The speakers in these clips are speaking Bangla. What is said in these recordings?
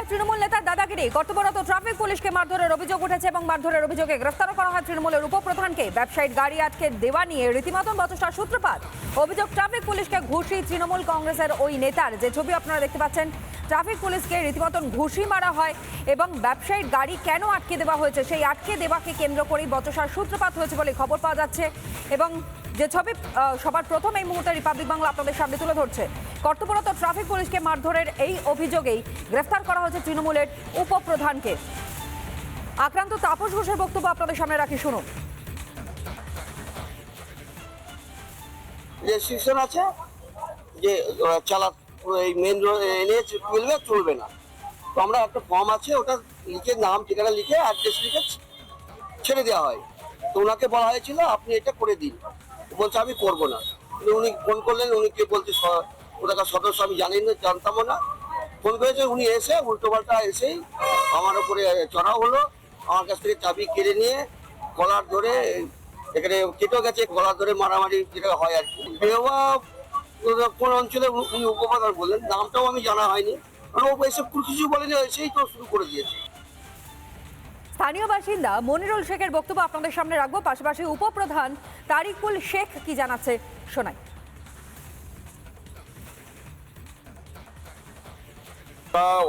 বাংলায় তৃণমূল নেতার দাদাগিরি, কর্তব্যরত ট্রাফিক পুলিশকে মারধরের অভিযোগ উঠেছে এবং মারধরের অভিযোগে গ্রেফতার করা হয় তৃণমূলের উপপ্রধানকে। ব্যবসায়ীর গাড়ি আটকে দেওয়া নিয়ে রীতিমতন বচসার সূত্রপাত। অভিযোগ ট্রাফিক পুলিশকে ঘুষি তৃণমূল কংগ্রেসের ওই নেতার, যে ছবি আপনারা দেখতে পাচ্ছেন। ট্রাফিক পুলিশকে রীতিমতন ঘুষি মারা হয় এবং ব্যবসায়ীর গাড়ি কেন আটকে দেওয়া হয়েছে সেই আটকে দেওয়াকে কেন্দ্র করেই বচসার সূত্রপাত হয়েছে বলে খবর পাওয়া যাচ্ছে। এবং যে ছবি সবার প্রথম এই মুহূর্তে রিপাবলিক বাংলা আপনাদের সামনে তুলে ধরছে, কর্তব্যরত ট্রাফিক পুলিশকে মারধরের এই অভিযোগেই গ্রেফতার করা হয়েছে তৃণমূলের উপপ্রধানকে। আক্রান্ত তাপস ঘোষের বক্তব্য আপনাদের সামনে রাখি, শুনুন। রেস্ট্রিকশন আছে যে এই মেন এনএইচ 12 চলবে না, তো আমরা একটা ফর্ম আছে ওটা লিখে নাম ঠিকানা লিখে অ্যাড্রেস লিখে ছেড়ে দেওয়া হয়। তো ওনাকে বলা হয়েছিল আপনি এটা করে দিন, বলছে আমি করবো না। উনি ফোন করলেন, উনি কে বলছে ওটাকার সদস্য আমি জানতামও না। ফোন করেছে, উনি এসে উল্টোপাল্টা এসেই আমার উপরে চড়াও হলো। আমার কাছ থেকে চাবি কেড়ে নিয়ে গলার ধরে, এখানে কেটেও গেছে, গলার ধরে মারামারি যেটা হয় আর কি। বেওয়া কোন অঞ্চলে উনি উপপ্রধান বললেন, নামটাও আমি জানা হয়নি, এসব কিছু বলেনি, এসেই তো শুরু করে দিয়েছে। স্থানীয় বাসিন্দা মনিরুল শেখের বক্তব্য আপনাদের সামনে রাখবো, পাশাপাশি উপপ্রধান তারিকুল শেখ কি জানাচ্ছে শোনাই।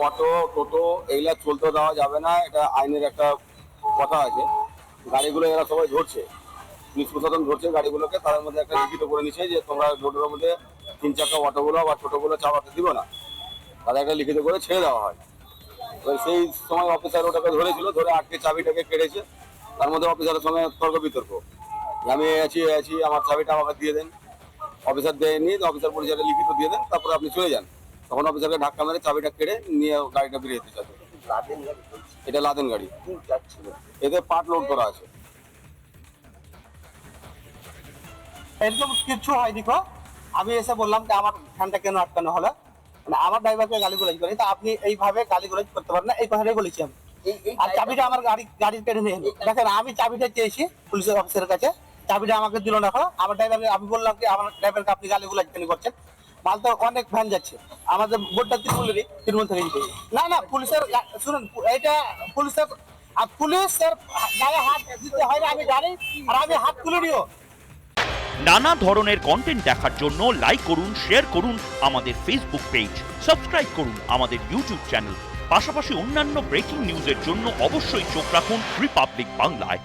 অটো টোটো এইগুলা চলতে দেওয়া যাবে না, এটা আইনের একটা কথা আছে। গাড়িগুলো এরা সবাই ধরছে, পুলিশ প্রশাসন ধরছে গাড়িগুলোকে, তাদের মধ্যে একটা লিখিত করে নিচ্ছে যে তোমরা রোডের মধ্যে 3 চাকা অটোগুলো বা টোটোগুলো চালাতে দিব না, তাদের একটা লিখিত করে ছেড়ে দেওয়া হয়। সেই সময় অফিসার ওটাকে ধরেছিল, ধরে আটকে চাবিটাকে কেড়েছে। তার মধ্যে অফিসারের সঙ্গে তর্ক বিতর্ক, আমি আছি আমার চাবিটা আমাকে দিয়ে দেন। অফিসার দেয়নি, অফিসার বলেছে লিখিত দিয়ে দেন, তারপরে আপনি চলে যান। তখন অফিসারকে ধাক্কা মেরে চাবিটা কেড়ে নিয়ে গাড়িটা বেরিয়ে যেতে চাচ্ছে। এটা লাদেন গাড়ি, এতে পার্ট লোড করা আছে। এরকম কিছু হয়নি। আমি এসে বললাম যে আমার ফ্যানটা কেন আটকানো হলো, মানে আমার ড্রাইভারকে গালিগুলোজ করি, তা আপনি এইভাবে গালিগুলোজ করতে পারেন না, এই কথাটাই বলেছি আমি। আর চাবিটা আমার গাড়ির কেড়ে নিয়ে দেখেন, আমি চাবিটা চেয়েছি পুলিশের অফিসারের কাছে, চাবিটা আমাকে দিল না। আমার ড্রাইভারকে আমি বললাম কি আমার ড্রাইভারকে আপনি গালিগুলোজ কেন করছেন, মাল তো অনেক ভ্যান যাচ্ছে, আমাদের বোর্ডটা তৃণমূল থেকে না পুলিশের শুনুন, এটা পুলিশের গায়ে হাত দিতে হয় না, আমি জানি, আর আমি হাত তুলে নিও। নানা ধরনের কন্টেন্ট দেখার জন্য লাইক করুন, শেয়ার করুন আমাদের ফেসবুক পেজ, সাবস্ক্রাইব করুন আমাদের ইউটিউব চ্যানেল। পাশাপাশি অন্যান্য ব্রেকিং নিউজের জন্য অবশ্যই চোখ রাখুন রিপাবলিক বাংলায়।